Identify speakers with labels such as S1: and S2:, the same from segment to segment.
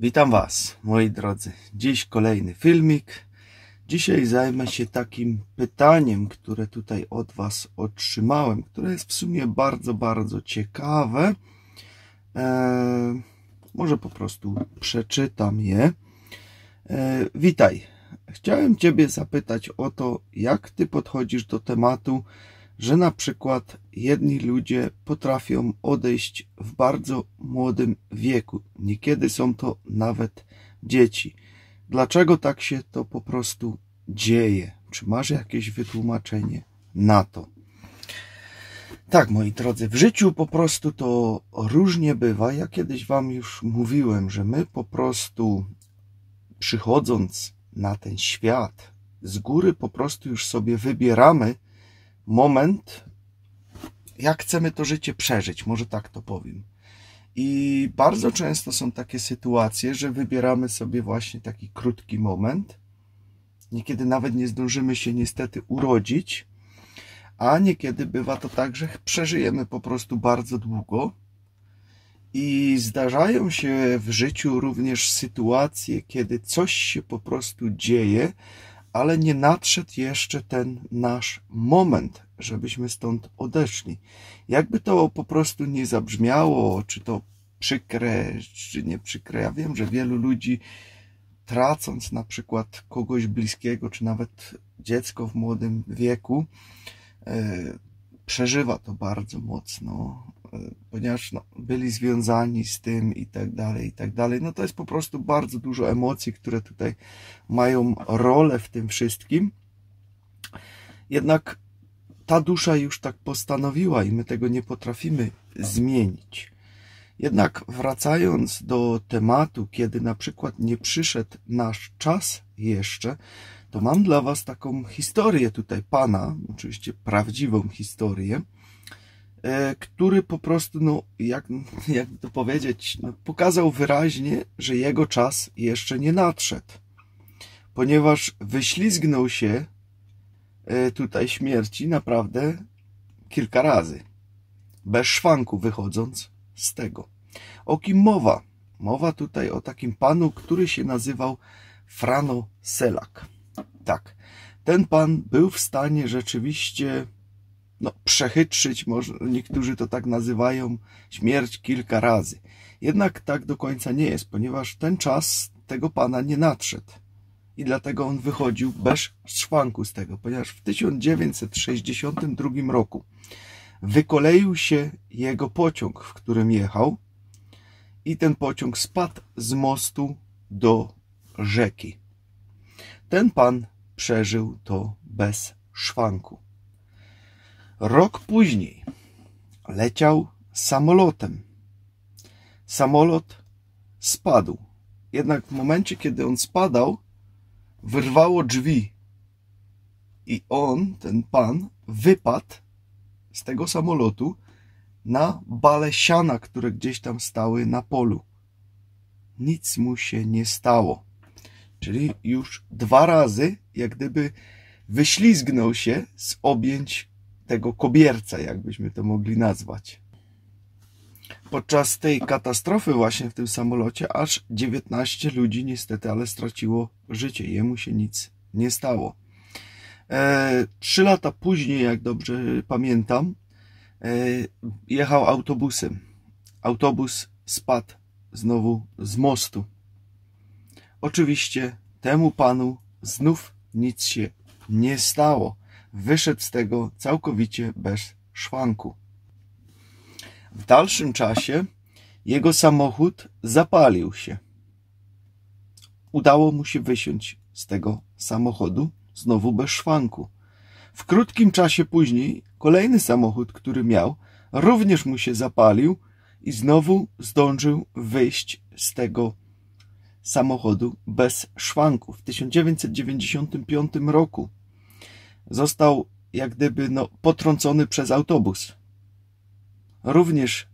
S1: Witam Was, moi drodzy. Dziś kolejny filmik. Dzisiaj zajmę się takim pytaniem, które tutaj od Was otrzymałem, które jest w sumie bardzo ciekawe. Może po prostu przeczytam je. Witaj. Chciałem Ciebie zapytać o to, jak Ty podchodzisz do tematu, że na przykład jedni ludzie potrafią odejść w bardzo młodym wieku. Niekiedy są to nawet dzieci. Dlaczego tak się to po prostu dzieje? Czy masz jakieś wytłumaczenie na to? Tak, moi drodzy, w życiu po prostu to różnie bywa. Ja kiedyś Wam już mówiłem, że my po prostu przychodząc na ten świat, z góry po prostu już sobie wybieramy moment, jak chcemy to życie przeżyć, może tak to powiem. I bardzo często są takie sytuacje, że wybieramy sobie właśnie taki krótki moment. Niekiedy nawet nie zdążymy się niestety urodzić, a niekiedy bywa to tak, że przeżyjemy po prostu bardzo długo. I zdarzają się w życiu również sytuacje, kiedy coś się po prostu dzieje, ale nie nadszedł jeszcze ten nasz moment, żebyśmy stąd odeszli. Jakby to po prostu nie zabrzmiało, czy to przykre, czy nie przykre. Ja wiem, że wielu ludzi, tracąc na przykład kogoś bliskiego, czy nawet dziecko w młodym wieku, przeżywa to bardzo mocno, ponieważ byli związani z tym i tak dalej. No to jest po prostu bardzo dużo emocji, które tutaj mają rolę w tym wszystkim. Jednak ta dusza już tak postanowiła i my tego nie potrafimy zmienić. Jednak wracając do tematu, kiedy na przykład nie przyszedł nasz czas jeszcze, to mam dla Was taką historię tutaj Pana, oczywiście prawdziwą historię, który po prostu, jak to powiedzieć, pokazał wyraźnie, że jego czas jeszcze nie nadszedł. Ponieważ wyślizgnął się tutaj śmierci naprawdę kilka razy. Bez szwanku wychodząc z tego. O kim mowa? Mowa tutaj o takim panu, który się nazywał Frano Selak. Tak, ten pan był w stanie rzeczywiście przechytrzyć, może niektórzy to tak nazywają, śmierć kilka razy. Jednak tak do końca nie jest, ponieważ ten czas tego pana nie nadszedł. I dlatego on wychodził bez szwanku z tego, ponieważ w 1962 roku wykoleił się jego pociąg, w którym jechał, i ten pociąg spadł z mostu do rzeki. Ten pan przeżył to bez szwanku. Rok później leciał samolotem. Samolot spadł. Jednak w momencie, kiedy on spadał, wyrwało drzwi. I on, ten pan, wypadł z tego samolotu na bale siana, które gdzieś tam stały na polu. Nic mu się nie stało. Czyli już 2 razy, jak gdyby wyślizgnął się z objęć tego kobierca, jakbyśmy to mogli nazwać. Podczas tej katastrofy właśnie w tym samolocie aż 19 ludzi niestety, ale straciło życie. Jemu się nic nie stało. 3 lata później, jak dobrze pamiętam, jechał autobusem. Autobus spadł znowu z mostu. Oczywiście temu panu znów nic się nie stało. Wyszedł z tego całkowicie bez szwanku. W dalszym czasie jego samochód zapalił się. Udało mu się wysiąść z tego samochodu znowu bez szwanku. W krótkim czasie później kolejny samochód, który miał, również mu się zapalił i znowu zdążył wyjść z tego samochodu bez szwanku. W 1995 roku został jak gdyby potrącony przez autobus. Również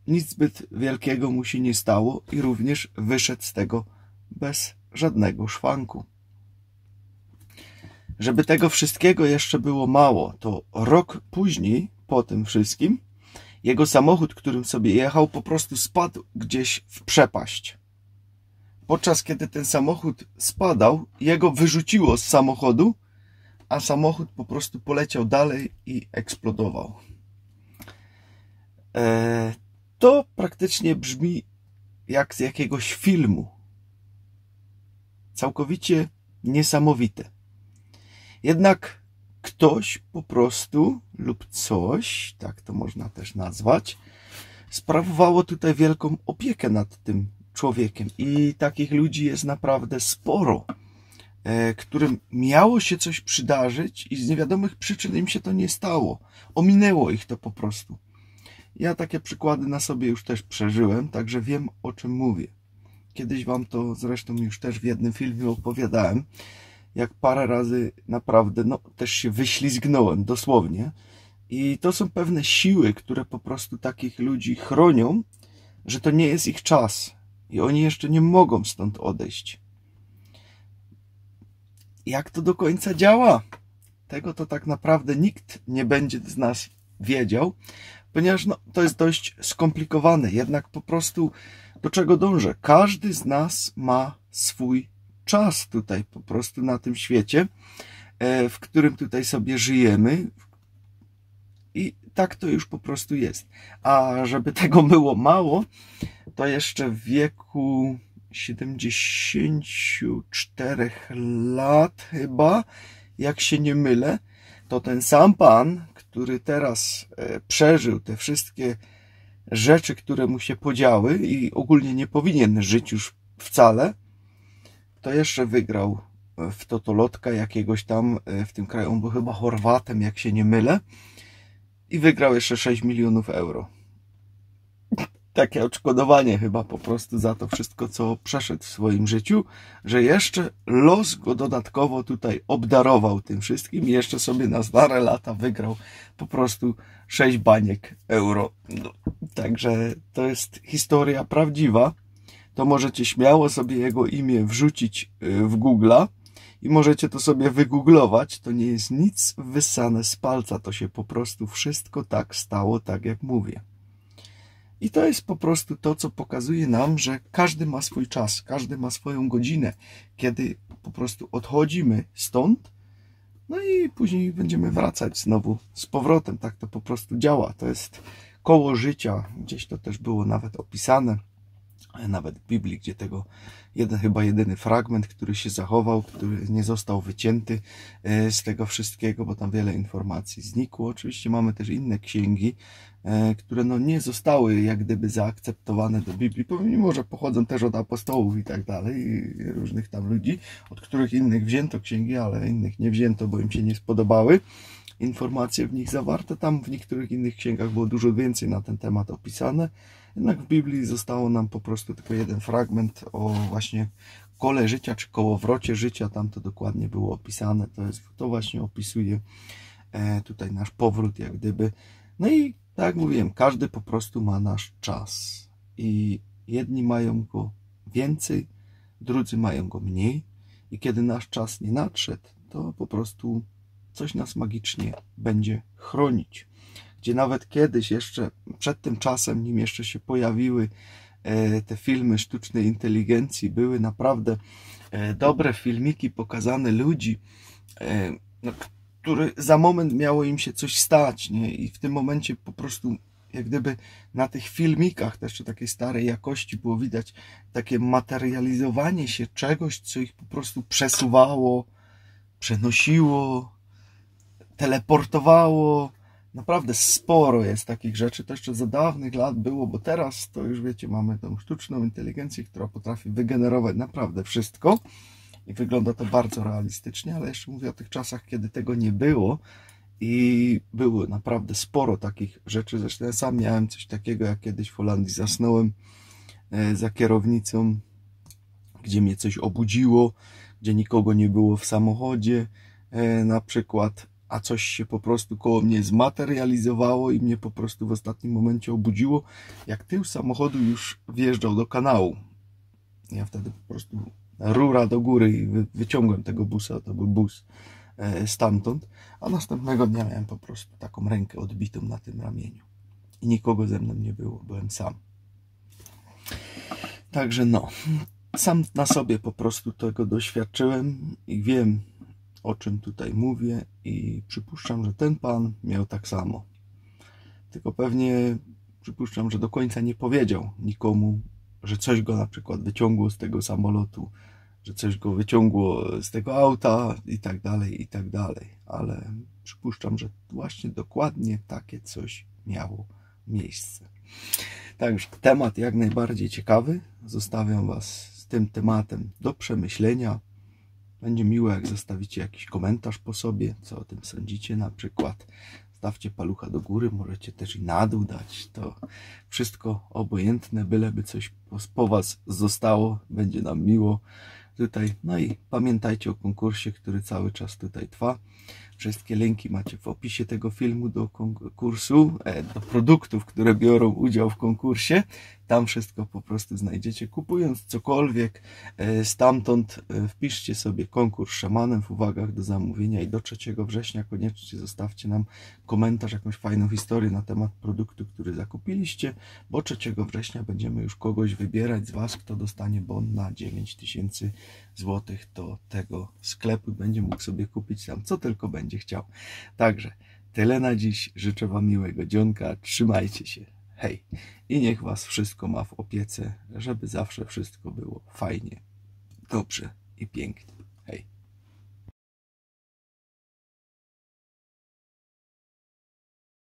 S1: nic zbyt wielkiego mu się nie stało i również wyszedł z tego bez żadnego szwanku. Żeby tego wszystkiego jeszcze było mało, to rok później, po tym wszystkim, jego samochód, którym sobie jechał, po prostu spadł gdzieś w przepaść. podczas kiedy ten samochód spadał, jego wyrzuciło z samochodu, a samochód po prostu poleciał dalej i eksplodował. To praktycznie brzmi jak z jakiegoś filmu. Całkowicie niesamowite. Jednak ktoś po prostu lub coś, tak to można też nazwać, sprawowało tutaj wielką opiekę nad tym człowiekiem. I takich ludzi jest naprawdę sporo, którym miało się coś przydarzyć i z niewiadomych przyczyn im się to nie stało. Ominęło ich to po prostu. Ja takie przykłady na sobie już też przeżyłem, także wiem, o czym mówię. Kiedyś wam to zresztą już też w jednym filmie opowiadałem, jak parę razy naprawdę, no też się wyślizgnąłem, dosłownie. I to są pewne siły, które po prostu takich ludzi chronią, że to nie jest ich czas. I oni jeszcze nie mogą stąd odejść. Jak to do końca działa? Tego to tak naprawdę nikt nie będzie z nas wiedział, ponieważ no, to jest dość skomplikowane. Jednak po prostu do czego dążę? Każdy z nas ma swój czas tutaj po prostu na tym świecie, w którym tutaj sobie żyjemy. I tak to już po prostu jest. A żeby tego było mało, to jeszcze w wieku 74 lat chyba, jak się nie mylę, to ten sam pan, który teraz przeżył te wszystkie rzeczy, które mu się podziały i ogólnie nie powinien żyć już wcale, to jeszcze wygrał w totolotka jakiegoś tam w tym kraju. On był chyba Chorwatem, jak się nie mylę. I wygrał jeszcze 6 milionów euro. Takie odszkodowanie chyba po prostu za to wszystko, co przeszedł w swoim życiu, że jeszcze los go dodatkowo tutaj obdarował tym wszystkim i jeszcze sobie na stare lata wygrał po prostu 6 baniek euro. No, także to jest historia prawdziwa. To możecie śmiało sobie jego imię wrzucić w Google'a i możecie to sobie wygooglować. To nie jest nic wyssane z palca. To się po prostu wszystko tak stało, tak jak mówię. I to jest po prostu to, co pokazuje nam, że każdy ma swój czas, każdy ma swoją godzinę, kiedy po prostu odchodzimy stąd, no i później będziemy wracać znowu z powrotem. Tak to po prostu działa. To jest koło życia. Gdzieś to też było nawet opisane, nawet w Biblii, gdzie tego chyba jedyny fragment, który się zachował, który nie został wycięty z tego wszystkiego, bo tam wiele informacji znikło. Oczywiście mamy też inne księgi, które no nie zostały jak gdyby zaakceptowane do Biblii, pomimo że pochodzą też od apostołów i tak dalej, i różnych tam ludzi, od których innych wzięto księgi, ale innych nie wzięto, bo im się nie spodobały informacje w nich zawarte. Tam w niektórych innych księgach było dużo więcej na ten temat opisane. Jednak w Biblii zostało nam po prostu tylko jeden fragment o właśnie kole życia, czy kołowrocie życia. Tam to dokładnie było opisane. To właśnie opisuje tutaj nasz powrót, jak gdyby. No i tak jak mówiłem, każdy po prostu ma nasz czas. I jedni mają go więcej, drudzy mają go mniej. I kiedy nasz czas nie nadszedł, to po prostu coś nas magicznie będzie chronić. Gdzie nawet kiedyś jeszcze przed tym czasem, nim jeszcze się pojawiły te filmy sztucznej inteligencji, były naprawdę dobre filmiki pokazane ludzi, który za moment miało im się coś stać, nie? I w tym momencie po prostu jak gdyby na tych filmikach też jeszcze takiej starej jakości było widać takie materializowanie się czegoś, co ich po prostu przesuwało, przenosiło, teleportowało. Naprawdę sporo jest takich rzeczy. To jeszcze za dawnych lat było, bo teraz to już wiecie, mamy tą sztuczną inteligencję, która potrafi wygenerować naprawdę wszystko i wygląda to bardzo realistycznie, ale jeszcze mówię o tych czasach, kiedy tego nie było i było naprawdę sporo takich rzeczy. Zresztą ja sam miałem coś takiego, jak kiedyś w Holandii zasnąłem za kierownicą, gdzie mnie coś obudziło, gdzie nikogo nie było w samochodzie na przykład, a coś się po prostu koło mnie zmaterializowało i mnie po prostu w ostatnim momencie obudziło, jak tył samochodu już wjeżdżał do kanału. Ja wtedy po prostu rura do góry i wyciągłem tego busa, to był bus stamtąd, a następnego dnia miałem po prostu taką rękę odbitą na tym ramieniu. I nikogo ze mną nie było, byłem sam. Także no, sam na sobie po prostu tego doświadczyłem i wiem, o czym tutaj mówię, i przypuszczam, że ten pan miał tak samo. Tylko pewnie przypuszczam, że do końca nie powiedział nikomu, że coś go na przykład wyciągło z tego samolotu, że coś go wyciągło z tego auta i tak dalej, ale przypuszczam, że właśnie dokładnie takie coś miało miejsce. Także temat jak najbardziej ciekawy. Zostawiam Was z tym tematem do przemyślenia. Będzie miło, jak zostawicie jakiś komentarz po sobie, co o tym sądzicie na przykład. Stawcie palucha do góry, możecie też i na dół dać. To wszystko obojętne, byleby coś po Was zostało. Będzie nam miło tutaj. No i pamiętajcie o konkursie, który cały czas tutaj trwa. Wszystkie linki macie w opisie tego filmu do konkursu, do produktów, które biorą udział w konkursie. Tam wszystko po prostu znajdziecie. Kupując cokolwiek stamtąd, wpiszcie sobie konkurs szamanem w uwagach do zamówienia i do 3 września koniecznie zostawcie nam komentarz, jakąś fajną historię na temat produktu, który zakupiliście, bo 3 września będziemy już kogoś wybierać z Was, kto dostanie bon na 9000 zł do tego sklepu i będzie mógł sobie kupić tam co tylko będzie chciał. Także tyle na dziś. Życzę Wam miłego dzionka. Trzymajcie się. Hej. I niech Was wszystko ma w opiece, żeby zawsze wszystko było fajnie, dobrze i pięknie.